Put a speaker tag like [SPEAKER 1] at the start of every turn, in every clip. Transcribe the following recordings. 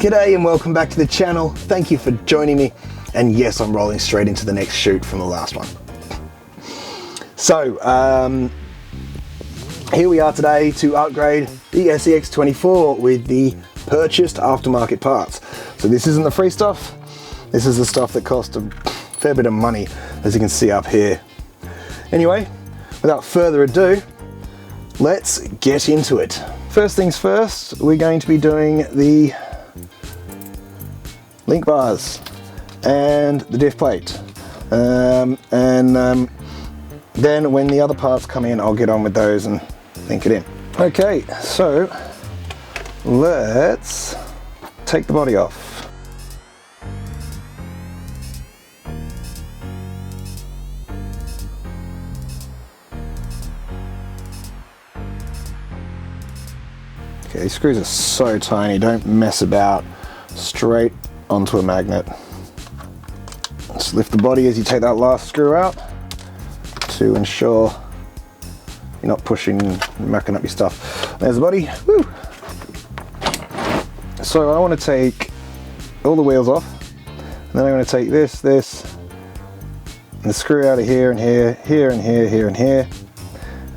[SPEAKER 1] G'day and welcome back to the channel. Thank you for joining me. And yes, I'm rolling straight into the next shoot from the last one. So, here we are today to upgrade the SCX24 with the purchased aftermarket parts. So this isn't the free stuff. This is the stuff that cost a fair bit of money, as you can see up here. Anyway, without further ado, let's get into it. First things first, we're going to be doing the link bars and the diff plate. Then when the other parts come in, I'll get on with those and link it in. Okay, so let's take the body off. Okay, these screws are so tiny, don't mess about, straight onto a magnet. Just lift the body as you take that last screw out to ensure you're not pushing and mucking up your stuff. There's the body. Woo. So I want to take all the wheels off, and then I'm going to take this, and the screw out of here and here, here and here, here and here,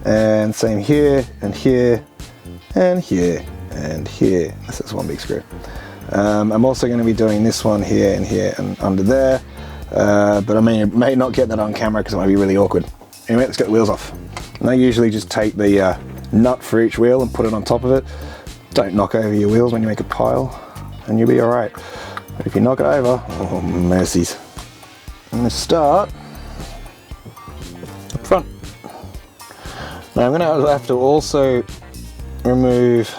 [SPEAKER 1] and same here and here and here and here. That's one big screw. I'm also going to be doing this one here and here and under there, but I may not get that on camera because it might be really awkward. Anyway, let's get the wheels off. And I usually just take the nut for each wheel and put it on top of it. Don't knock over your wheels when you make a pile, and you'll be alright. But if you knock it over, oh mercies. I'm going to start up front. Now I'm going to have to also remove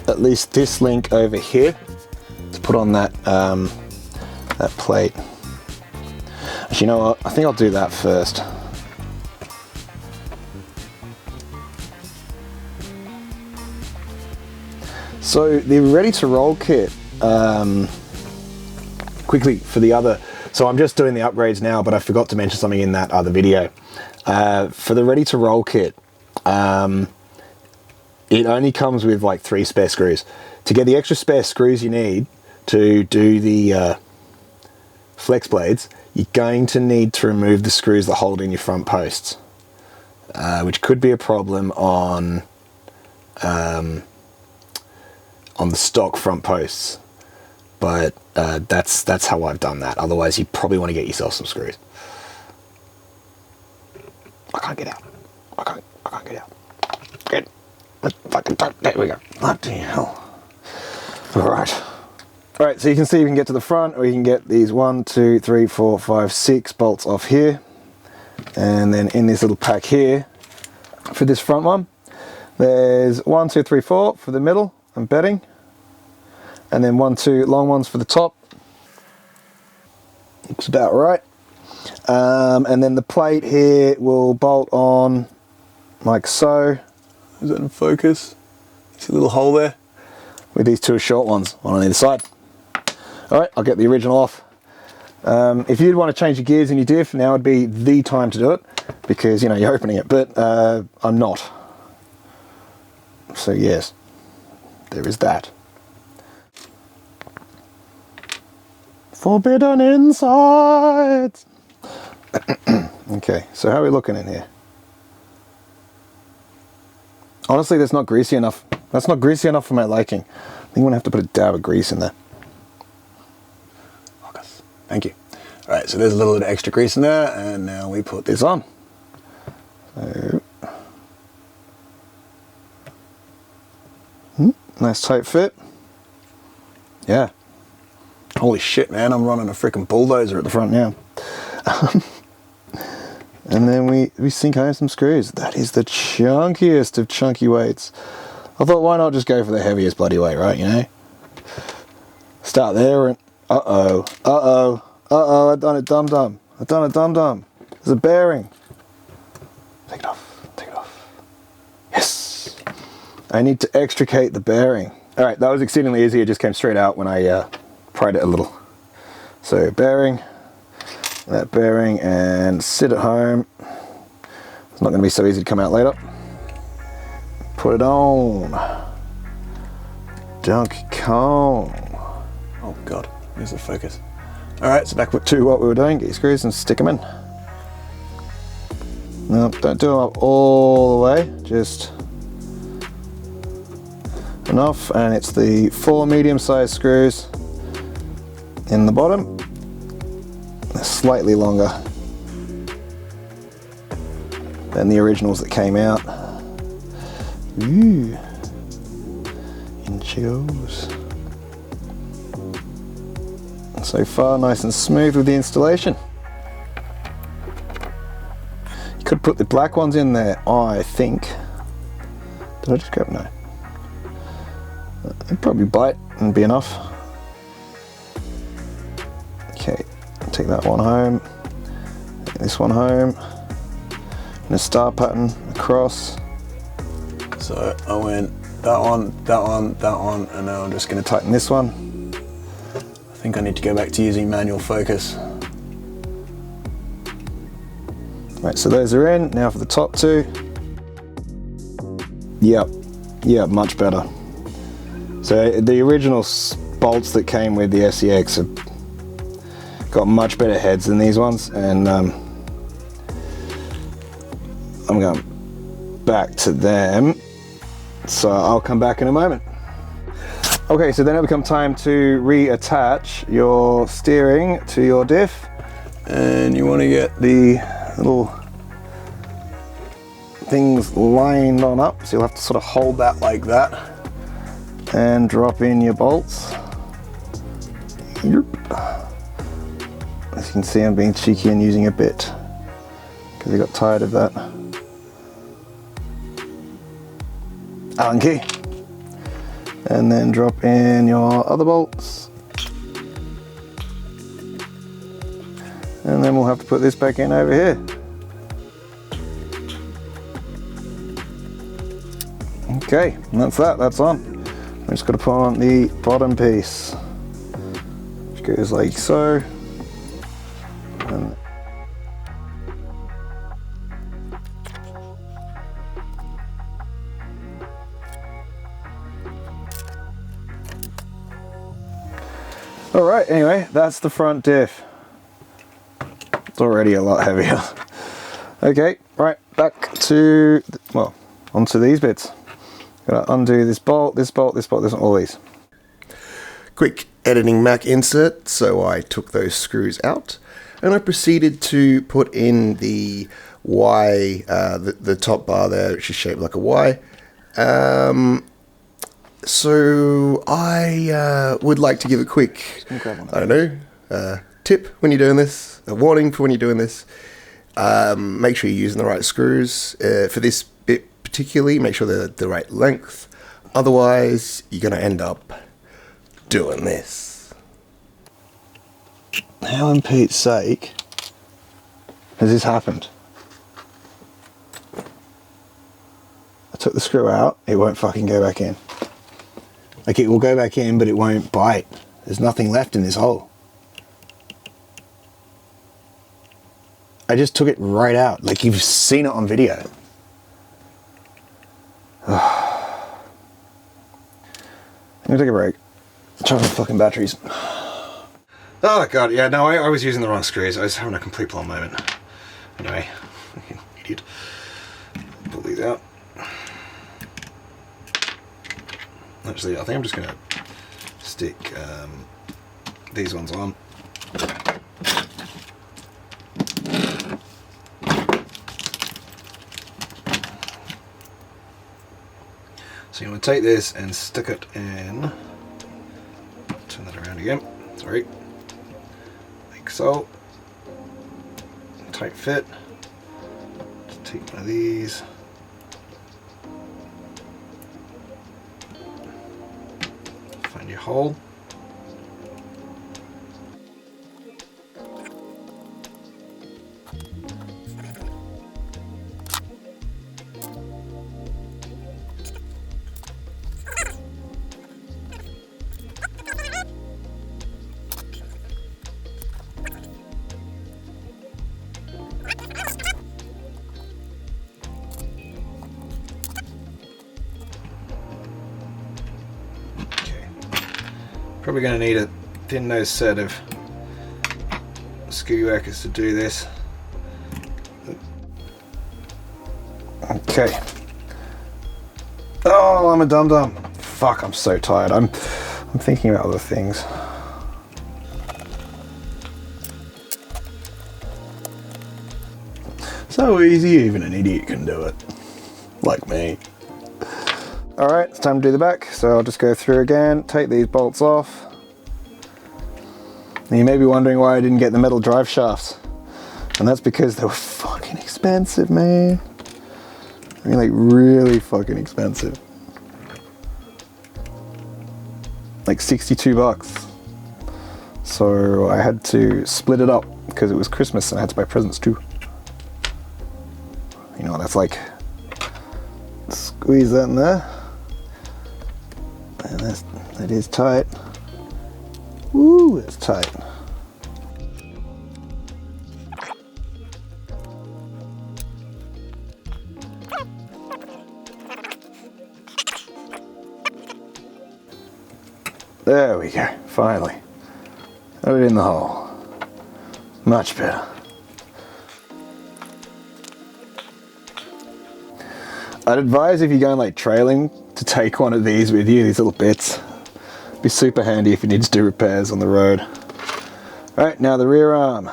[SPEAKER 1] at least this link over here to put on that that plate. Actually, you know what? I think I'll do that first. So the ready to roll kit, quickly for the other, so I'm just doing the upgrades now, but I forgot to mention something in that other video. For the ready to roll kit, it only comes with like 3 spare screws. To get the extra spare screws you need to do the flex blades, you're going to need to remove the screws that hold in your front posts, which could be a problem on the stock front posts. But that's how I've done that. Otherwise, you probably want to get yourself some screws. I can't get out. I can't get out. Good. Fucking time. There we go. Bloody hell. Alright, so you can see you can get to the front, or you can get these 1, 2, 3, 4, 5, 6 bolts off here. And then in this little pack here, for this front one, there's 1, 2, 3, 4 for the middle and bedding. And then 1, 2 long ones for the top. Looks about right. And then the plate here will bolt on like so. Is that in focus? See a little hole there? With these 2 short ones, one on either side. Alright, I'll get the original off. If you'd want to change your gears in your diff, now would be the time to do it, because you know you're opening it, but I'm not. So yes, there is that. Forbidden insides! Okay, so how are we looking in here? Honestly, that's not greasy enough. That's not greasy enough for my liking. I think I'm going to have to put a dab of grease in there. Thank you. Alright, so there's a little bit of extra grease in there, and now we put this on. So, nice tight fit. Yeah. Holy shit, man, I'm running a freaking bulldozer at the front now. And then we sink home some screws. That is the chunkiest of chunky weights. I thought, why not just go for the heaviest bloody weight, right, you know? Start there and... Uh-oh. I've done it dum-dum. There's a bearing. Take it off. Yes! I need to extricate the bearing. Alright, that was exceedingly easy. It just came straight out when I pried it a little. So, bearing, that bearing, and sit at home. It's not going to be so easy to come out later. Put it on. Donkey Kong.
[SPEAKER 2] Oh God, where's the focus? All right, so back
[SPEAKER 1] To what we were doing, get your screws and stick them in. No, don't do them up all the way, just enough. And it's the 4 medium-sized screws in the bottom. They're slightly longer than the originals that came out. Ooh, in she goes. So far, nice and smooth with the installation. You could put the black ones in there, I think. Did I just grab? No. It'd probably bite and be enough. Okay, take that one home. Take this one home. And a star pattern across.
[SPEAKER 2] So I went that one, that one, that one, and now I'm just going to
[SPEAKER 1] Tighten this one.
[SPEAKER 2] I think I need to go back to using manual focus.
[SPEAKER 1] Right, so those are in. Now for the top two. Yep, much better. So the original bolts that came with the SCX have got much better heads than these ones, and I'm going back to them. So I'll come back in a moment. Okay, so then it'll become time to reattach your steering to your diff,
[SPEAKER 2] And you want to get
[SPEAKER 1] the little things lined on up, so you'll have to sort of hold that like that and drop in your bolts. Yep. As you can see, I'm being cheeky and using a bit because I got tired of that Allen key. And then drop in your other bolts. And then we'll have to put this back in over here. Okay, and that's that, that's on. I'm just going to put on the bottom piece, which goes like so. And all right, anyway, that's the front diff. It's already a lot heavier. Okay, right, back to, well, onto these bits. Gotta undo this bolt, this bolt, this bolt, this one, all these.
[SPEAKER 3] Quick editing Mac insert, so I took those screws out and I proceeded to put in the Y, the top bar there, which is shaped like a Y. So I would like to give a quick, I don't know, tip when you're doing this, a warning for when you're doing this. Make sure you're using the right screws. For this bit particularly, make sure they're the right length. Otherwise, you're going to end up doing this.
[SPEAKER 1] How in Pete's sake has this happened? I took the screw out, it won't fucking go back in. Like, it will go back in, but it won't bite. There's nothing left in this hole. I just took it right out, like you've seen it on video. I'm gonna take a break. Charge the fucking batteries. Oh god, yeah, no, I was using the wrong screws. I was having a complete plumb moment. Anyway, fucking idiot. Pull these out. Actually, I think I'm just gonna stick these ones on. So you want to take this and stick it in. Turn that around again. Sorry. Like so. Tight fit. Just take one of these. Find your hole. Probably going to need a thin nose set of screw workers to do this. Okay. Oh, I'm a dum-dum. Fuck, I'm so tired. I'm thinking about other things.
[SPEAKER 2] So easy, even an idiot can do it. Like me.
[SPEAKER 1] Alright, it's time to do the back, so I'll just go through again, take these bolts off. And you may be wondering why I didn't get the metal drive shafts. And that's because they were fucking expensive, man. I mean, like, really fucking expensive. Like 62 bucks. So I had to split it up because it was Christmas and I had to buy presents too. You know what that's like. Squeeze that in there. And that is tight. Woo, it's tight. There we go, finally. Throw it in the hole. Much better. I'd advise if you're going like trailing to take one of these with you, these little bits. Be super handy if you need to do repairs on the road. Alright, now the rear arm.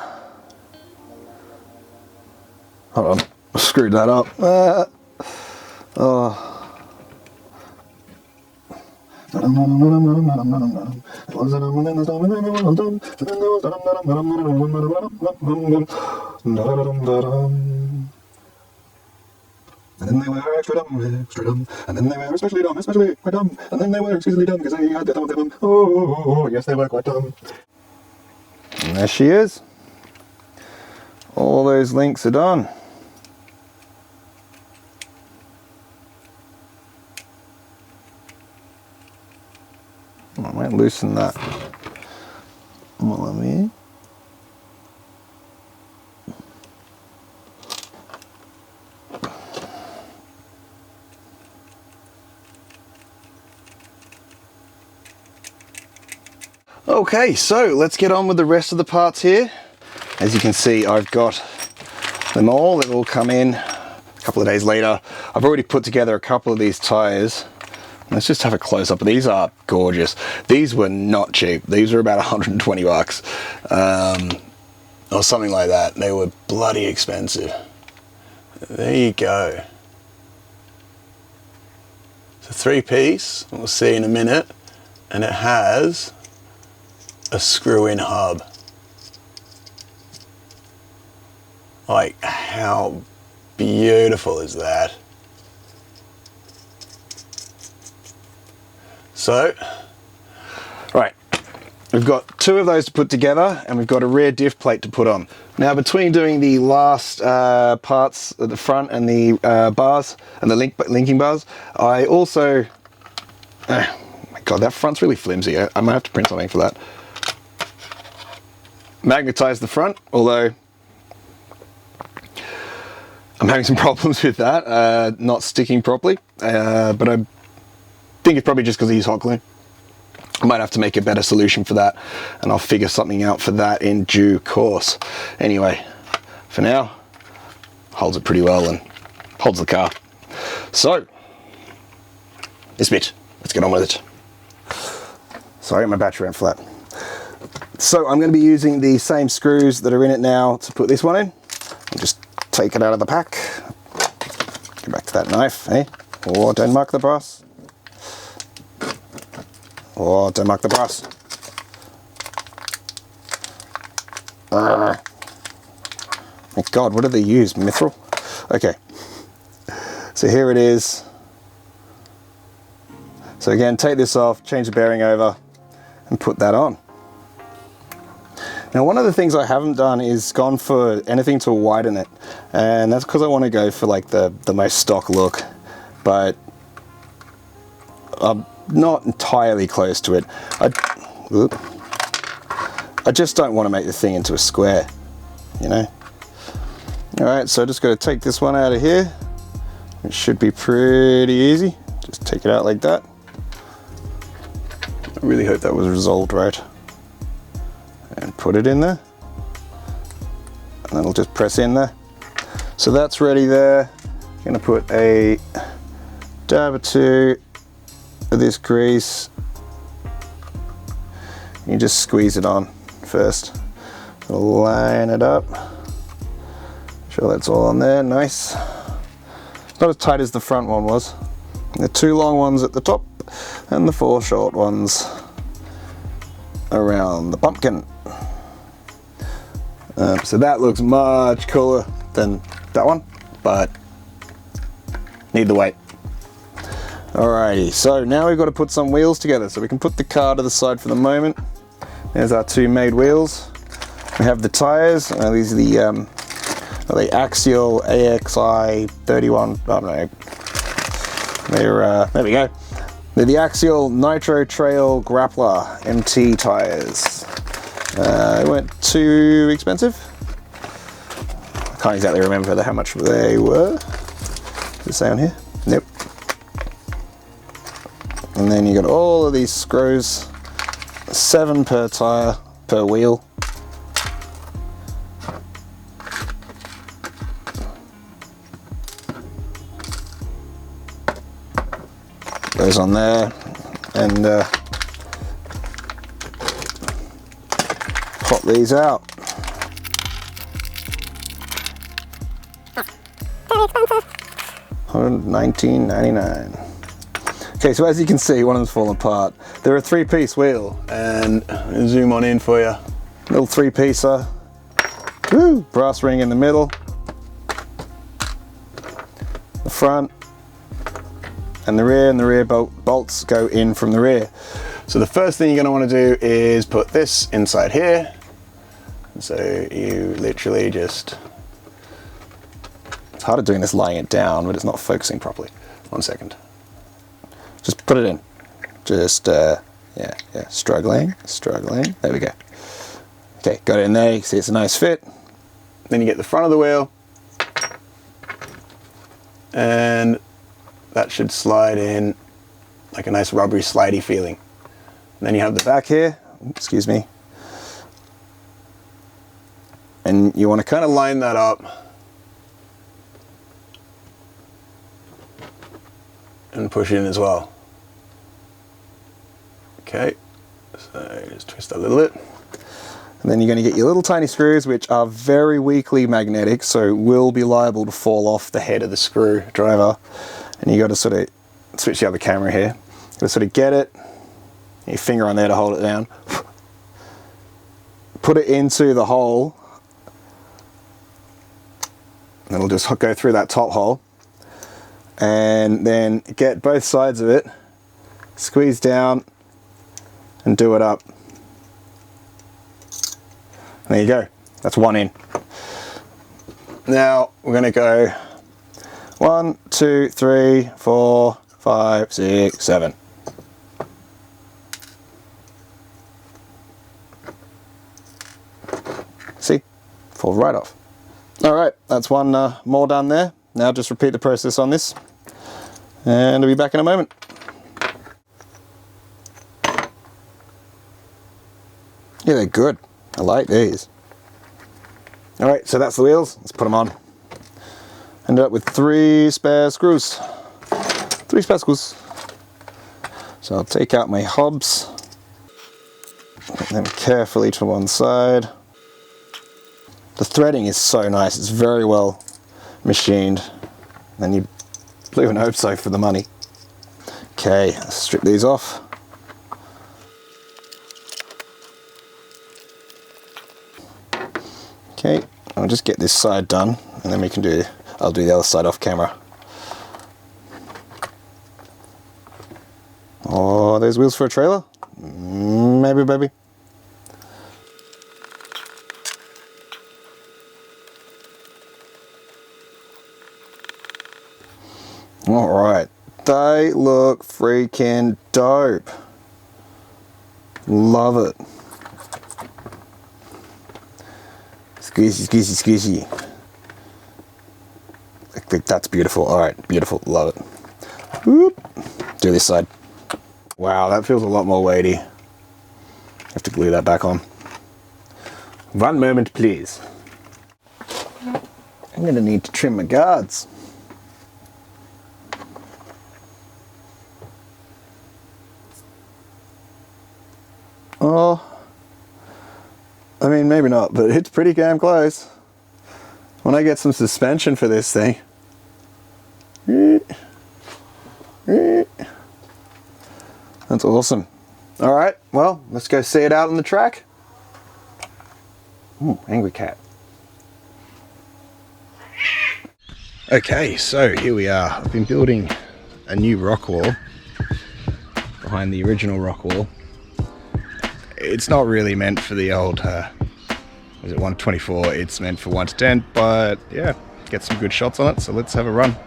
[SPEAKER 1] Hold on, I screwed that up. Oh. And then they were extra dumb, and then they were especially quite dumb, and then they were excessively dumb because they had the dumb. Oh, yes, they were quite dumb. And there she is. All those links are done. I might loosen that. Well, let me. Okay, so let's get on with the rest of the parts here. As you can see, I've got them all. They've all come in a couple of days later. I've already put together a couple of these tires. Let's just have a close up. These are gorgeous. These were not cheap. These were about 120 bucks. Or something like that. They were bloody expensive. There you go. It's a 3-piece, we'll see in a minute. And it has a screw-in hub. Like, how beautiful is that? So, right, we've got 2 of those to put together and we've got a rear diff plate to put on. Now, between doing the last parts at the front and the bars and the linking bars, I also, oh my God, that front's really flimsy. I might have to print something for that. Magnetized the front, although I'm having some problems with that, not sticking properly, but I think it's probably just because I use hot glue. I might have to make a better solution for that, and I'll figure something out for that in due course. Anyway, for now, holds it pretty well and holds the car. So, this bit, let's get on with it. Sorry, my battery ran flat. So I'm going to be using the same screws that are in it now to put this one in. I'll just take it out of the pack. Go back to that knife, eh? Oh, don't mark the brass. Oh, don't mark the brass. My God, what do they use? Mithril? Okay. So here it is. So again, take this off, change the bearing over, and put that on. Now, one of the things I haven't done is gone for anything to widen it, and that's because I want to go for like the most stock look, but I'm not entirely close to it. I just don't want to make the thing into a square, you know. All right, so I just got to take this one out of here. It should be pretty easy. Just take it out like that. I really hope that was resolved right. And put it in there. And that'll just press in there. So that's ready there. I'm gonna put a dab or two of this grease. You just squeeze it on first. Line it up. Sure that's all on there, nice. Not as tight as the front one was. The 2 long ones at the top and the 4 short ones around the pumpkin. So that looks much cooler than that one, but need the weight. Alrighty, so now we've got to put some wheels together. So we can put the car to the side for the moment. There's our 2 made wheels. We have the tires. These are the Axial AXI31. I don't know. They're there we go. They're the Axial Nitro Trail Grappler MT tires. They weren't too expensive. I can't exactly remember how much they were. Does it say on here? Nope. And then you got all of these screws, 7 per tire per wheel. Goes on there, and pop these out. $119.99. Okay, so as you can see, one of them's fallen apart. They're a 3-piece wheel, and zoom on in for you. Little 3-piecer. Woo! Brass ring in the middle. The front. And the rear bolts go in from the rear. So the first thing you're going to want to do is put this inside here. So you literally just, it's harder doing this lying it down, but it's not focusing properly. 1 second. Just put it in. Just, yeah, struggling. There we go. Okay, got it in there. You can see it's a nice fit. Then you get the front of the wheel. And that should slide in like a nice rubbery slidey feeling. And then you have the back here, excuse me. And you want to kind of line that up and push in as well. Okay, so just twist a little bit. And then you're going to get your little tiny screws, which are very weakly magnetic, so will be liable to fall off the head of the screwdriver. And you got to sort of switch the other camera here. You got to sort of get it, your finger on there to hold it down. Put it into the hole. And it'll just go through that top hole. And then get both sides of it, squeeze down, and do it up. And there you go. That's one in. Now we're going to go 1, 2, 3, 4, 5, 6, 7. See? Falls right off. Alright, that's one more done there. Now just repeat the process on this. And I'll be back in a moment. Yeah, they're good. I like these. Alright, so that's the wheels. Let's put them on. Ended up with 3 spare screws. 3 spare screws. So I'll take out my hobs. Put them carefully to one side. The threading is so nice. It's very well machined. And you blew and hope so for the money. Okay, let's strip these off. Okay, I'll just get this side done, and then we can do, I'll do the other side off camera. Oh, those wheels for a trailer? Maybe, baby. Alright, they look freaking dope. Love it. Squeezy, squeezy, squeezy. I think that's beautiful. Alright, beautiful. Love it. Whoop. Do this side. Wow, that feels a lot more weighty. Have to glue that back on. One moment, please. I'm going to need to trim my guards. Oh, I mean, maybe not, but it's pretty damn close. When I get some suspension for this thing. That's awesome. All right, well, let's go see it out on the track. Ooh, angry cat. Okay, so here we are. I've been building a new rock wall behind the original rock wall. It's not really meant for the old, was it 124? It's meant for 1 to 10, but yeah, get some good shots on it, so let's have a run.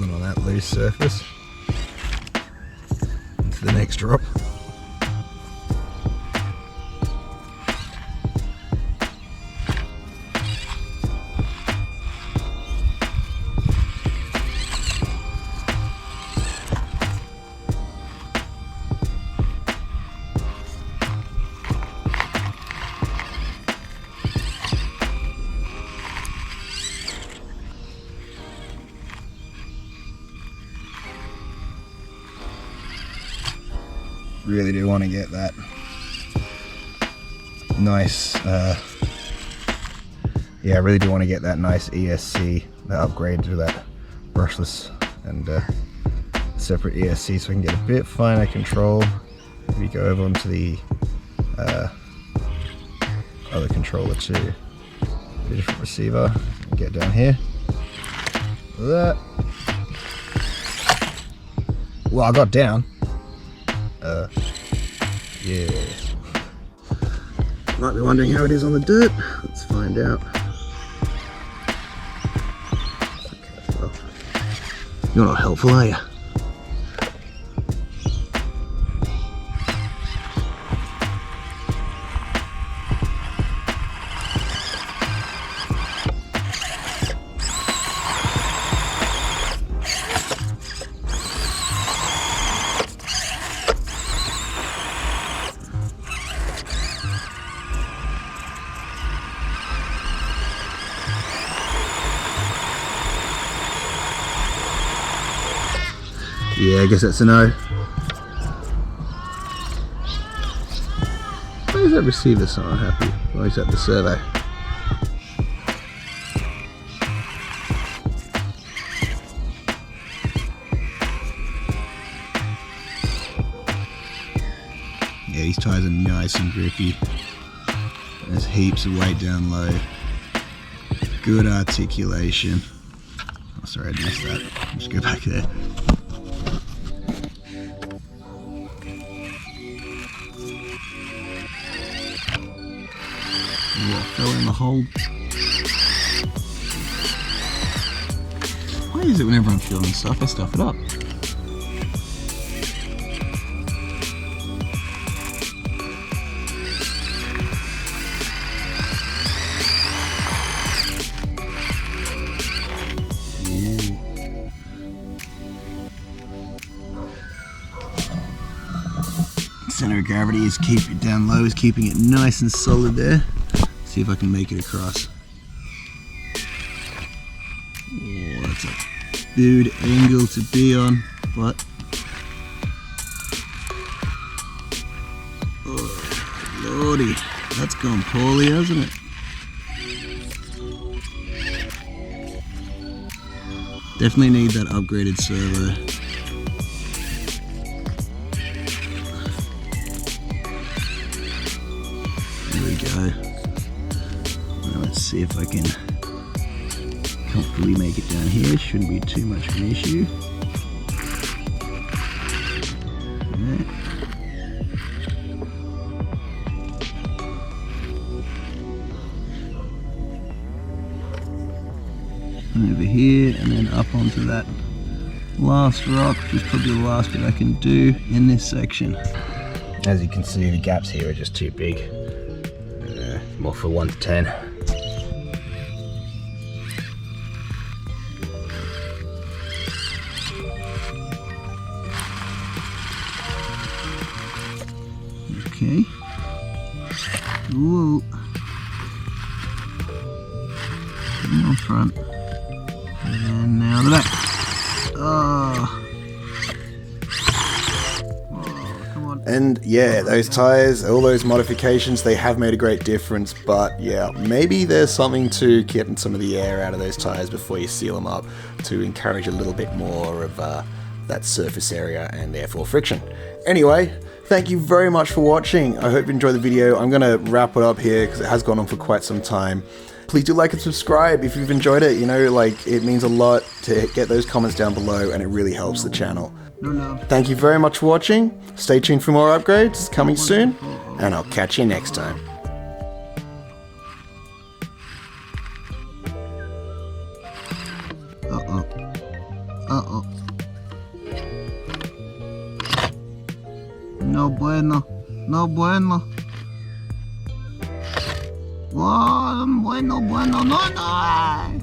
[SPEAKER 1] On that loose surface into the next drop. Really do want to get that nice, yeah, I really do want to get that nice ESC, that upgrade to that brushless and separate ESC, so I can get a bit finer control. Maybe go over onto the other controller too, a different receiver, get down here. That. Well, I got down. Yeah. Might be wondering how it is on the dirt. Let's find out. Okay, well, you're not helpful, are you? Yeah, I guess that's a no. Why is that receiver so unhappy? Why is that the servo? Yeah, these tires are nice and grippy. There's heaps of weight down low. Good articulation. Oh, sorry, I missed that. Just go back there. What fell in the hole? Why is it whenever I'm filming stuff, I stuff it up? Center of gravity is keep it down low, is keeping it nice and solid there. See if I can make it across. Oh, that's a good angle to be on, but oh lordy, that's gone poorly, hasn't it? Definitely need that upgraded servo. There we go. Now let's see if I can comfortably make it down here. Shouldn't be too much of an issue. There
[SPEAKER 2] over here and then up onto that last rock, which is probably the last bit I can do in this section.
[SPEAKER 4] As you can see, the gaps here are just too big. More for 1 to 10.
[SPEAKER 2] Okay. Whoa. On front. And now the back. Oh.
[SPEAKER 3] And yeah, those tires, all those modifications, they have made a great difference, but yeah, maybe there's something to getting some of the air out of those tires before you seal them up to encourage a little bit more of that surface area and therefore friction. Anyway, thank you very much for watching. I hope you enjoyed the video. I'm going to wrap it up here because it has gone on for quite some time. Please do like and subscribe if you've enjoyed it. You know, like, it means a lot to get those comments down below and it really helps the channel. Thank you very much for watching. Stay tuned for more upgrades coming soon, and I'll catch you next time.
[SPEAKER 2] Uh-oh. Uh-oh. No bueno. No bueno. Oh, bueno, bueno, no, no.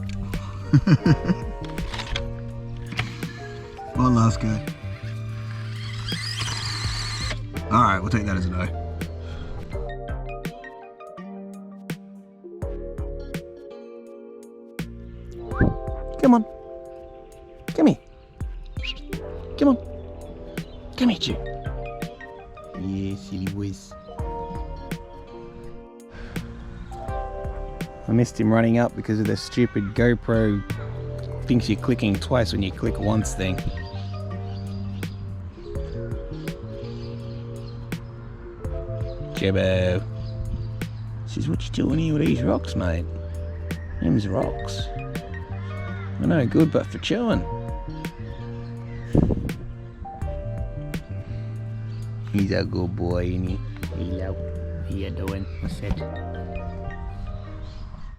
[SPEAKER 2] One last go. Alright, we'll take that as a no. Come on. Come here. Come on. Come here, you. Yeah, silly whiz. I missed him running up because of the stupid GoPro thinks you're clicking twice when you click once thing. Jibbo. Says, what you doing here with these rocks, mate? Them's rocks. They're no good but for chewing. He's a good boy, isn't he? Hello. How you doing? What's it?